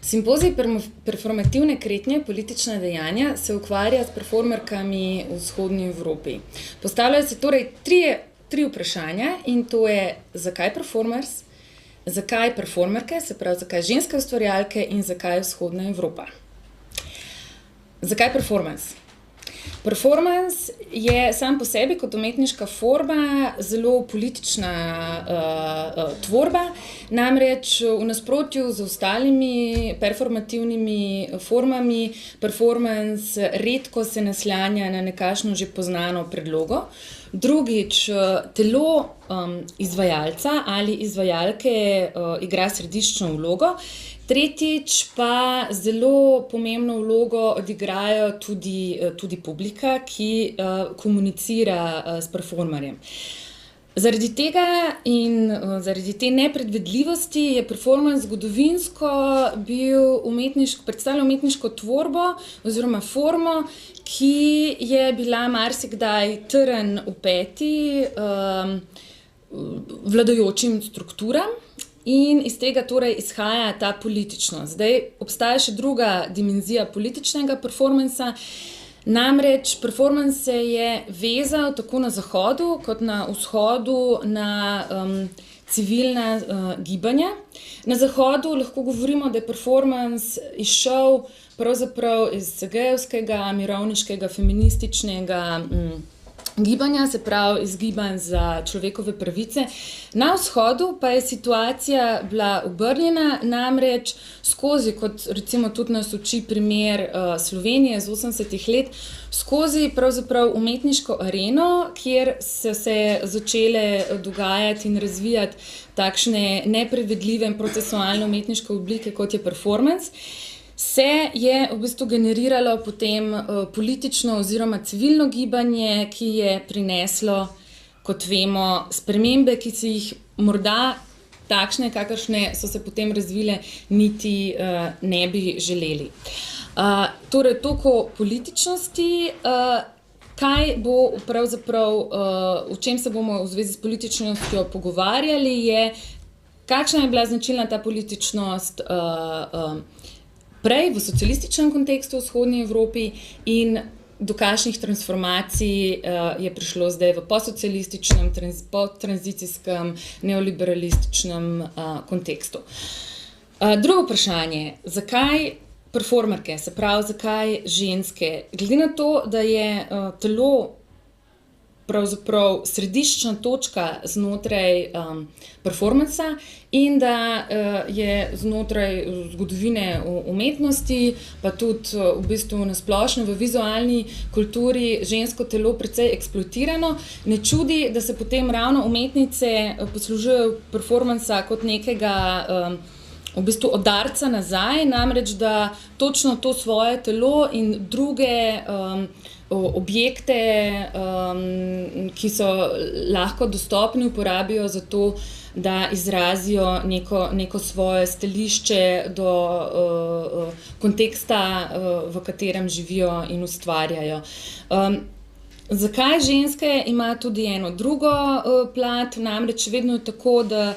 Simpozij performativne kretnje, politična dejanja se ukvarja s performerkami v vzhodni Evropi. Postavljajo se torej tri vprašanja in to je, zakaj performers, zakaj performerke, se pravi, zakaj ženske ustvarjalke in zakaj vzhodna Evropa. Zakaj performance? Performance je sam po sebi kot umetniška forma zelo politična tvorba, namreč v nasprotju z ostalimi performativnimi formami, performance redko se naslanja na nekakšno že poznano predlogo. Drugič, telo izvajalca ali izvajalke igra središčno vlogo. Tretjič pa zelo pomembno vlogo odigrajo tudi publika, ki komunicira s performerjem. Zaradi tega in zaradi te nepredvidljivosti je performance zgodovinsko predstavljal umetniško tvorbo oziroma formo, ki je bila marsikdaj trn v peti vladajočim strukturam. In iz tega torej izhaja ta političnost. Zdaj obstaja še druga dimenzija političnega performansa, namreč performance se je vezal tako na zahodu kot na vzhodu na civilna gibanja. Na zahodu lahko govorimo, da je performance izšel pravzaprav iz segejevskega, mirovniškega, feminističnega gibanja, se pravi iz gibanj za človekove pravice. Na vzhodu pa je situacija bila obrnjena, namreč skozi, kot recimo tudi nas uči primer Slovenije z 80 let, skozi pravzaprav umetniško areno, kjer so se začele dogajati in razvijati takšne nepredvidljive in procesualne umetniške oblike, kot je performance, se je v bistvu generiralo potem politično oziroma civilno gibanje, ki je prineslo, kot vemo, spremembe, ki si jih morda takšne, kakršne so se potem razvile, niti ne bi želeli. Torej, toliko političnosti, kaj bo pravzaprav, o čem se bomo v zvezi s političnostjo pogovarjali, je, kakšna je bila značilna ta političnost prej v socialističnem kontekstu v vzhodni Evropi in do kakšnih transformacij je prišlo zdaj v postsocialističnem, posttranzicijskem, neoliberalističnem kontekstu. Drugo vprašanje, zakaj performerke, se pravi, zakaj ženske? Glede na to, da je telo pravzaprav središčna točka znotraj performansa in da je znotraj zgodovine umetnosti, pa tudi v bistvu na splošno v vizualni kulturi žensko telo precej eksploatirano, ne čudi, da se potem ravno umetnice poslužujejo performansa kot nekega v bistvu udarca nazaj, namreč da točno to svoje telo in druge objekte, ki so lahko dostopni, uporabijo za to, da izrazijo neko svoje stališče do konteksta, v katerem živijo in ustvarjajo. Zakaj ženske ima tudi eno drugo plat, namreč vedno je tako, da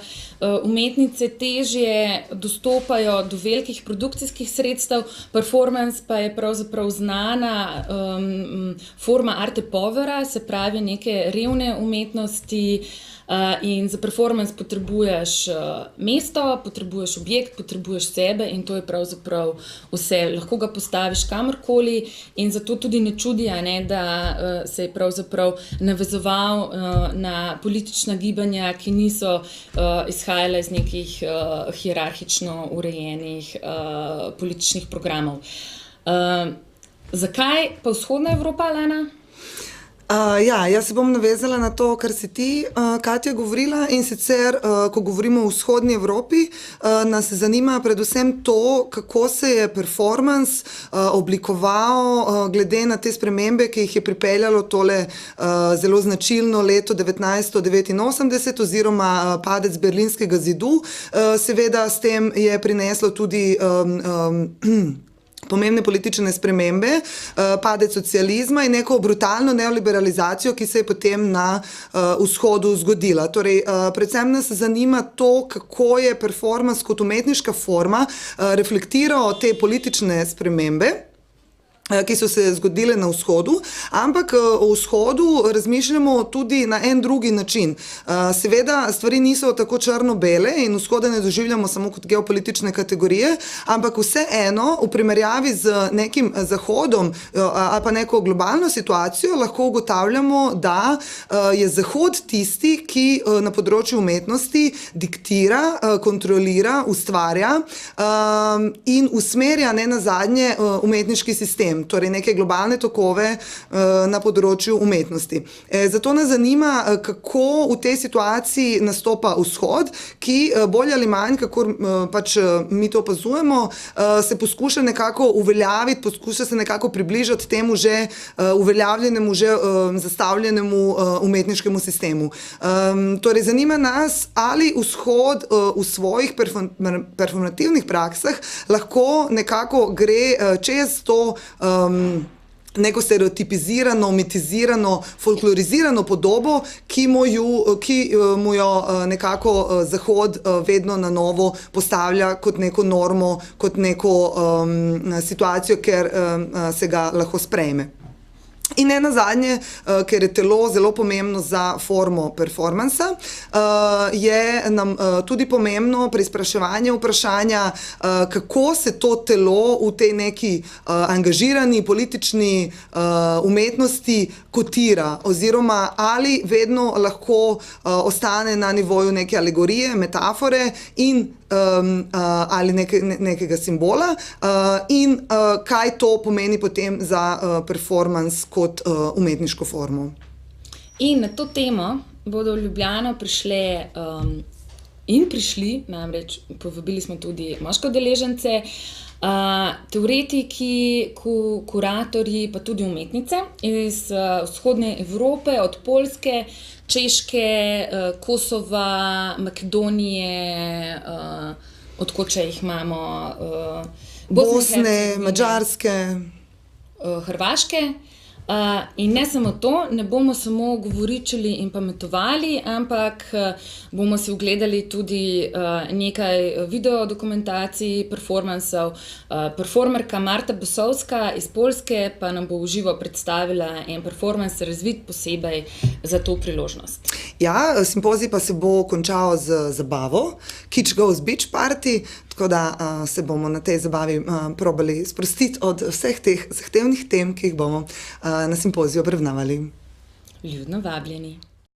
umetnice težje dostopajo do velikih produkcijskih sredstev, performance pa je pravzaprav znana forma arte povera, se pravi neke revne umetnosti, in za performance potrebuješ mesto, potrebuješ objekt, potrebuješ sebe in to je pravzaprav vse. Lahko ga postaviš kamorkoli in zato tudi ne čudi, da se je pravzaprav navezoval na politična gibanja, ki niso izhajala iz nekih hierarhično urejenih političnih programov. Zakaj pa vzhodna Evropa, Lana? Jaz se bom navezala na to, kar si ti, Katja, govorila, in sicer, ko govorimo o vzhodni Evropi, nas zanima predvsem to, kako se je performance oblikoval glede na te spremembe, ki jih je pripeljalo tole zelo značilno leto 1989 oziroma padec Berlinskega zidu. Seveda s tem je prineslo tudi pomembne politične spremembe, padec socializma in neko brutalno neoliberalizacijo, ki se je potem na vzhodu zgodila. Torej, predvsem nas zanima to, kako je performans kot umetniška forma reflektiral te politične spremembe, ki so se zgodile na vzhodu, ampak o vzhodu razmišljamo tudi na en drugi način. Seveda stvari niso tako črno-bele in vzhoda ne doživljamo samo kot geopolitične kategorije, ampak vseeno v primerjavi z nekim zahodom ali pa neko globalno situacijo lahko ugotavljamo, da je zahod tisti, ki na področju umetnosti diktira, kontrolira, ustvarja in usmerja nenazadnje umetniški sistem. Torej neke globalne tokove na področju umetnosti. Zato nas zanima, kako v tej situaciji nastopa vzhod, ki bolj ali manj, kako pač mi to opazujemo, se poskuša nekako uveljaviti, poskuša se nekako približati temu že uveljavljenemu, že zastavljenemu umetniškemu sistemu. Torej zanima nas, ali vzhod v svojih performativnih praksah lahko nekako gre čez to neko stereotipizirano, mitizirano, folklorizirano podobo, ki mu jo nekako Zahod vedno na novo postavlja kot neko normo, kot neko situacijo, ker se ga lahko sprejme. In nenazadnje, ker je telo zelo pomembno za formo performansa, je nam tudi pomembno pri spraševanju vprašanja, kako se to telo v tej neki angažirani politični umetnosti kotira, oziroma ali vedno lahko ostane na nivoju neke alegorije, metafore in ali nekega simbola in kaj to pomeni potem za performans kot umetniško formo. In na to temo bodo v Ljubljano prišli, namreč povabili smo tudi moške udeležence, teoretiki, kuratorji, pa tudi umetnice iz vzhodne Evrope, od Poljske, Češke, Kosova, Makedonije, odkot še jih imamo, Bosne, Madžarske, Hrvaške. In ne samo to, ne bomo samo govoričili in pametovali, ampak bomo si ogledali tudi nekaj videodokumentacij, performansov. Performerka Marta Bosovska iz Poljske pa nam bo v živo predstavila en performans, razvit posebej za to priložnost. Ja, simpozij pa se bo končal z zabavo Kitsch Goes Beach Party, tako da se bomo na tej zabavi probali sprostiti od vseh teh zahtevnih tem, ki jih bomo na simpoziju obravnavali. Vljudno vabljeni.